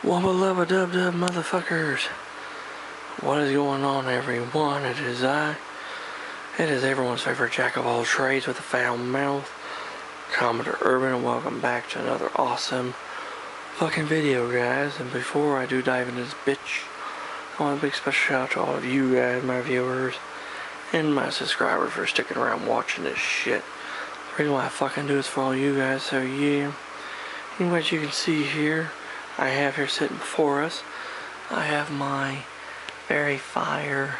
Wubba lubba dub dub motherfuckers. What is going on, everyone? It is everyone's favorite jack of all trades with a foul mouth, Commodore Urban, and welcome back to another awesome fucking video, guys. And before I do dive into this bitch, I want a big special shout out to all of you guys, my viewers, and my subscribers for sticking around watching this shit. The reason why I fucking do this for all you guys, so yeah. Anyways, you can see here, I have here sitting before us, I have my very fire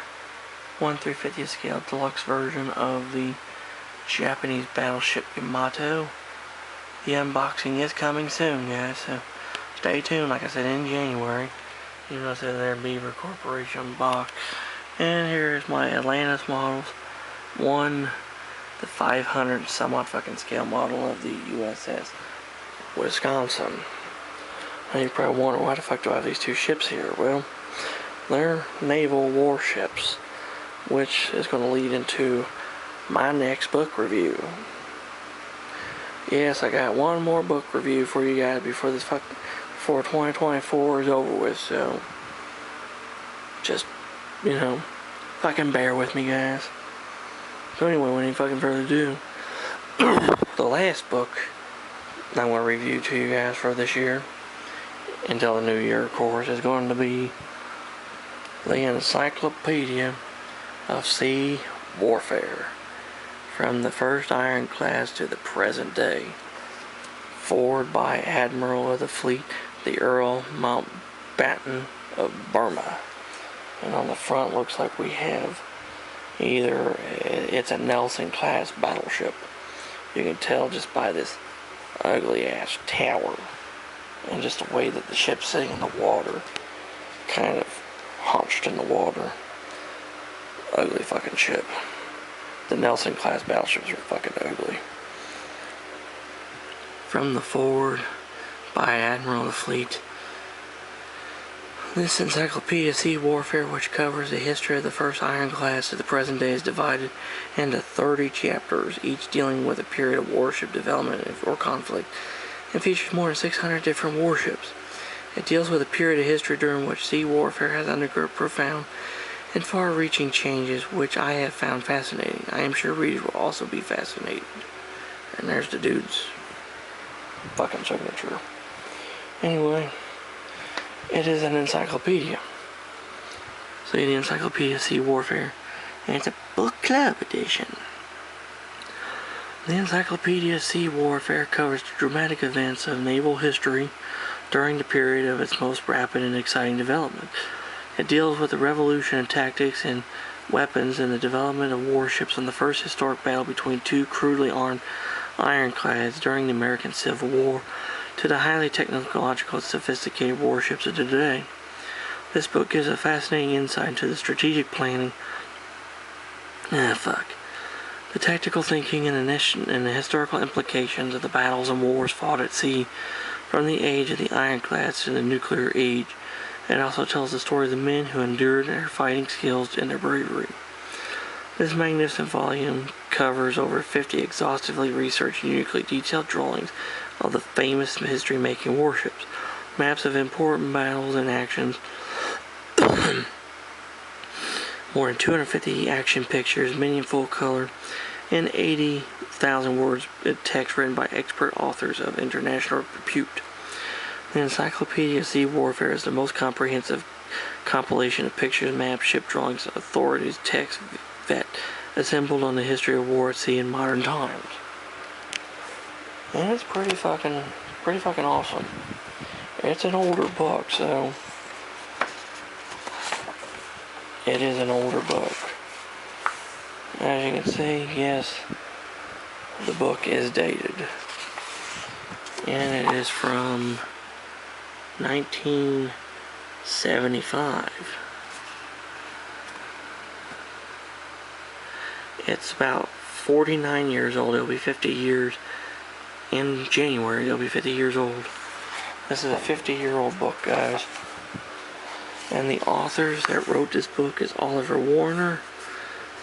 1/350th scale deluxe version of the Japanese battleship Yamato. The unboxing is coming soon, guys, so stay tuned. Like I said, in January. You know, so there, Beaver Corporation box. And here's my Atlantis models. One, the 500 somewhat fucking scale model of the USS Wisconsin. Now you probably wonder, why the fuck do I have these two ships here? Well, they're naval warships, which is going to lead into my next book review. Yes, I got one more book review for you guys before 2024 is over with, so just, you know, fucking bear with me, guys. So anyway, without any fucking further ado, the last book I'm going to review to you guys for this year, until the new year, of course, is going to be the Encyclopedia of Sea Warfare, from the First Ironclads to the present day, forward by Admiral of the Fleet, the Earl Mountbatten of Burma. And on the front looks like we have either, it's a Nelson class battleship. You can tell just by this ugly ass tower and just the way that the ship's sitting in the water, kind of hunched in the water. Ugly fucking ship. The Nelson class battleships are fucking ugly. From the forward by Admiral of the Fleet, this Encyclopedia of Sea Warfare, which covers the history of the first ironclads to the present day, is divided into 30 chapters, each dealing with a period of warship development or conflict, and features more than 600 different warships. It deals with a period of history during which sea warfare has undergone profound and far-reaching changes, which I have found fascinating. I am sure readers will also be fascinated. And there's the dude's fucking signature. Anyway, it is an encyclopedia. So the Encyclopedia of Sea Warfare, and it's a book club edition. The Encyclopedia of Sea Warfare covers the dramatic events of naval history during the period of its most rapid and exciting development. It deals with the revolution in tactics and weapons and the development of warships in the first historic battle between two crudely armed ironclads during the American Civil War, to the highly technological and sophisticated warships of today. This book gives a fascinating insight into the strategic planning, the tactical thinking and the historical implications of the battles and wars fought at sea from the age of the ironclads to the nuclear age. It also tells the story of the men who endured their fighting skills and their bravery. This magnificent volume covers over 50 exhaustively researched and uniquely detailed drawings of the famous history-making warships, maps of important battles and actions, more than 250 action pictures, many in full color, and 80,000 words of text written by expert authors of international repute. The Encyclopedia of Sea Warfare is the most comprehensive compilation of pictures, maps, ship drawings, authorities, text, that assembled on the history of war at sea in modern times. And it's pretty fucking awesome. It's an older book, so it is an older book. As you can see, yes, the book is dated, and it is from 1975. It's about 49 years old. It'll be 50 years in January. It'll be 50 years old. This is a 50-year-old book, guys. And the authors that wrote this book is Oliver Warner,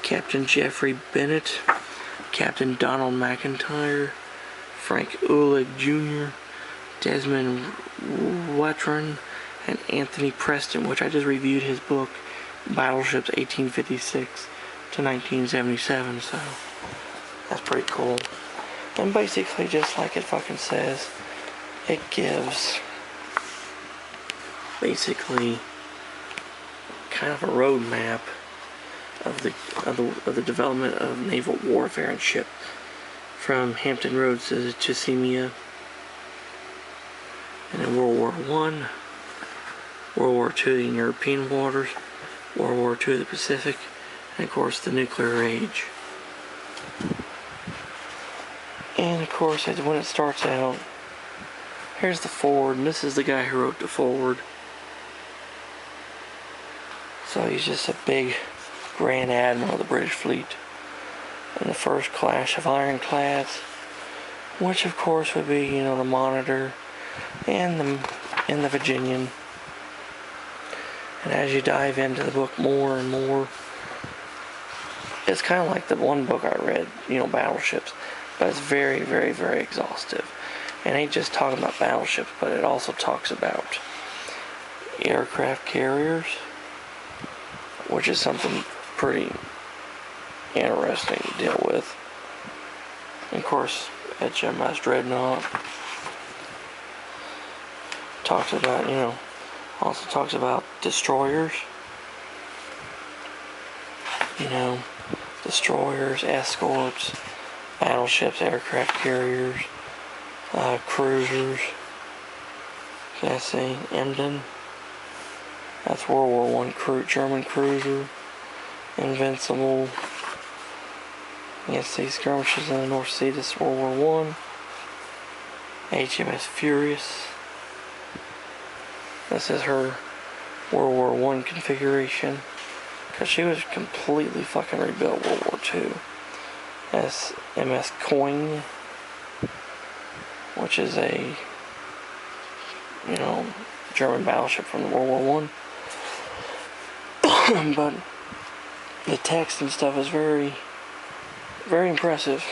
Captain Jeffrey Bennett, Captain Donald McIntyre, Frank Ulig Jr., Desmond Watron, and Anthony Preston, which I just reviewed his book, Battleships 1856 to 1977, so that's pretty cool. And basically, just like it fucking says, it gives basically kind of a roadmap of the development of naval warfare and ship from Hampton Roads to Cimea, and in World War I, World War II in European waters, World War II the Pacific, and of course the nuclear age. And of course, when it starts out, here's the foreword, and this is the guy who wrote the foreword. So he's just a big Grand Admiral of the British fleet in the first class of ironclads, which of course would be, the Monitor and the Virginian. And as you dive into the book more and more, it's kind of like the one book I read, Battleships, but it's very, very, very exhaustive. And it ain't just talking about battleships, but it also talks about aircraft carriers, which is something pretty interesting to deal with. And of course, HMS Dreadnought talks about, also talks about destroyers. Destroyers, escorts, battleships, aircraft carriers, cruisers. Let's see, Emden. That's World War I German cruiser. Invincible. Yes, these skirmishes in the North Sea. This is World War I. HMS Furious. This is her World War I configuration, because she was completely fucking rebuilt World War II. That's MS Coin, which is a German battleship from World War I. But the text and stuff is very, very impressive.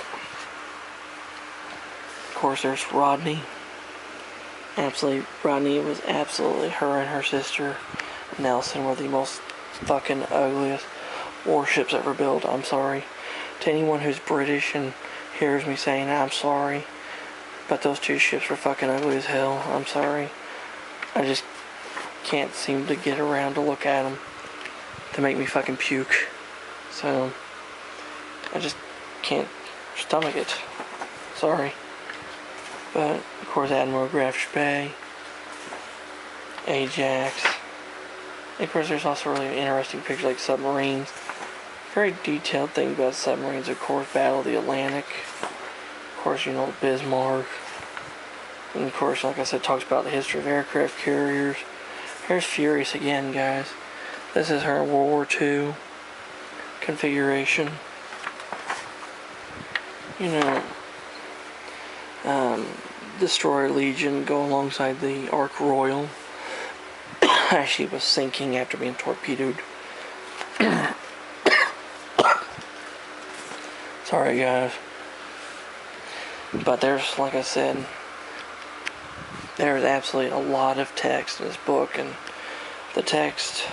Of course, there's Rodney. Rodney was absolutely, her and her sister Nelson were the most fucking ugliest warships ever built. I'm sorry to anyone who's British and hears me saying I'm sorry, but those two ships were fucking ugly as hell. I'm sorry. I just can't seem to get around to look at them to make me fucking puke. So I just can't stomach it. Sorry. But of course, Admiral Graf Spee, Ajax. And of course, there's also really interesting pictures like submarines. Very detailed thing about submarines. Of course, Battle of the Atlantic. Of course, Bismarck. And of course, like I said, talks about the history of aircraft carriers. Here's Furious again, guys. This is her World War II configuration. Destroyer Legion go alongside the Ark Royal as she was sinking after being torpedoed. Sorry, guys. But there's, like I said, there's absolutely a lot of text in this book, and the text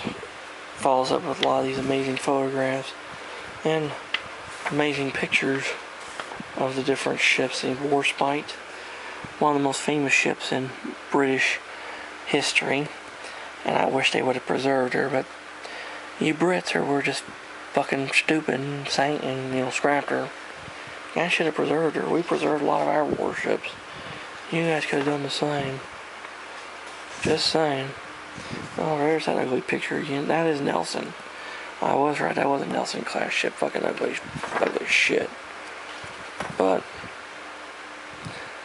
follows up with a lot of these amazing photographs and amazing pictures of the different ships in Warspite, one of the most famous ships in British history, and I wish they would have preserved her, but you Brits were just fucking stupid and sank and, scrapped her. You guys should have preserved her. We preserved a lot of our warships. You guys could have done the same. Just saying. Oh, there's that ugly picture again. That is Nelson. I was right, that was a Nelson class ship. Fucking ugly shit. But,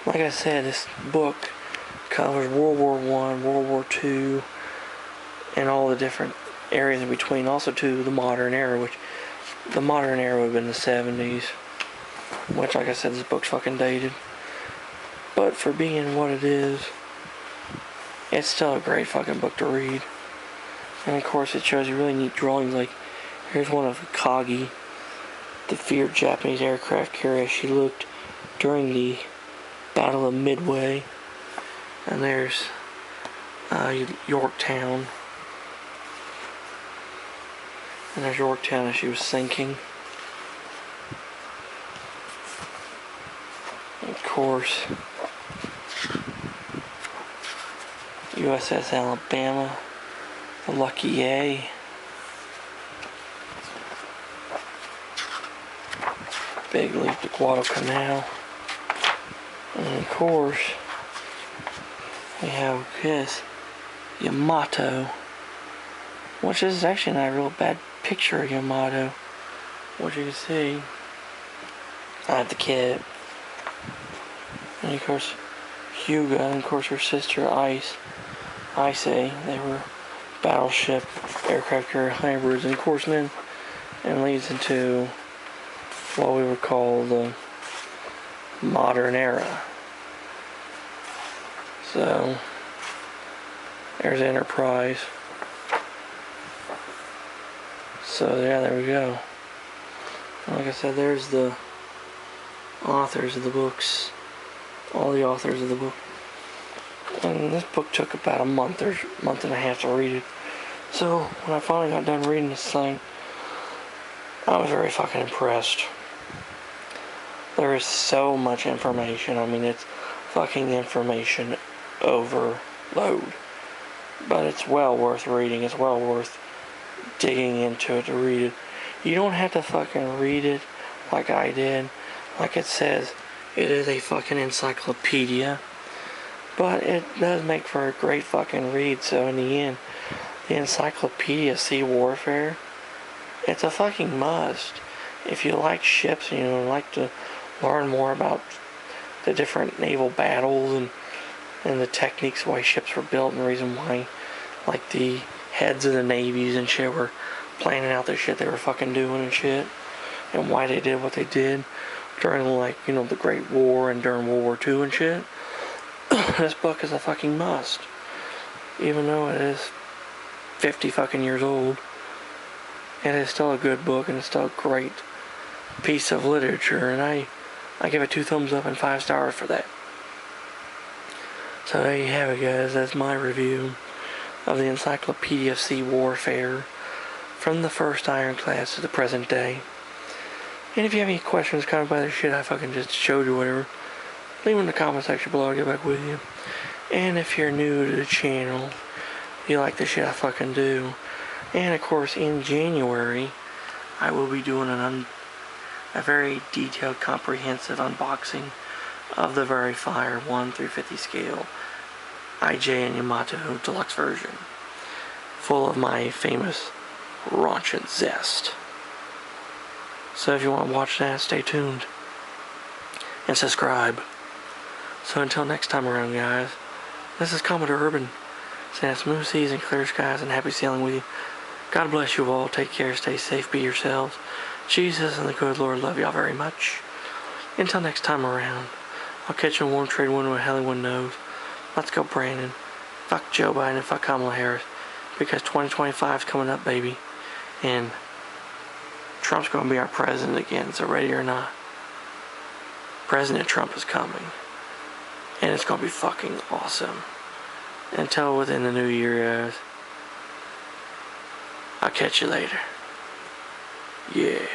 like I said, this book covers World War I, World War II, and all the different areas in between. Also, to the modern era, which the modern era would have been the 70s. Which, like I said, this book's fucking dated. But for being what it is, it's still a great fucking book to read. And of course, it shows you really neat drawings. Like, here's one of Kagi, the feared Japanese aircraft carrier as she looked during the Battle of Midway. And there's Yorktown. And there's Yorktown as she was sinking. And of course, USS Alabama, the Lucky A. Big leap to Guadalcanal. And of course, we have this Yamato, which is actually not a real bad picture of Yamato. What you can see, I have the kid, and of course Hyuga, and of course her sister Ice. They were battleship aircraft carrier hybrids, and of course then it leads into what we would call the modern era. So there's Enterprise. So yeah, there we go. Like I said, there's the authors of the books. All the authors of the book. And this book took about a month or month and a half to read it. So when I finally got done reading this thing, I was very fucking impressed. There is so much information. I mean, it's fucking information overload. But it's well worth reading. It's well worth digging into it to read it. You don't have to fucking read it like I did. Like it says, it is a fucking encyclopedia. But it does make for a great fucking read. So in the end, the Encyclopedia of Sea Warfare, it's a fucking must. If you like ships and you like to learn more about the different naval battles and the techniques why ships were built and the reason why, like, the heads of the navies and shit were planning out the shit they were fucking doing and shit, and why they did what they did during, like, the Great War and during World War II and shit. This book is a fucking must. Even though it is 50 fucking years old, it is still a good book and it's still a great piece of literature, and I give it 2 thumbs up and 5 stars for that. So there you have it, guys. That's my review of the Encyclopedia of Sea Warfare from the First Ironclads to the present day. And if you have any questions, comment by the shit I fucking just showed you, whatever, leave them in the comment section below. I'll get back with you. And if you're new to the channel, you like the shit I fucking do. And of course, in January, I will be doing a very detailed, comprehensive unboxing of the Very Fire 1 through 50 scale IJ and Yamato deluxe version, full of my famous raunchy zest. So if you want to watch that, stay tuned and subscribe. So until next time around, guys, this is Commodore Urban saying smooth seas and clear skies and happy sailing with you. God bless you all. Take care. Stay safe. Be yourselves. Jesus and the good Lord love y'all very much. Until next time around, I'll catch you in a warm trade window where anyone knows. Let's go, Brandon. Fuck Joe Biden and fuck Kamala Harris. Because 2025 is coming up, baby. And Trump's going to be our president again, so ready or not, President Trump is coming. And it's going to be fucking awesome. Until within the new year, guys. I'll catch you later. Yeah.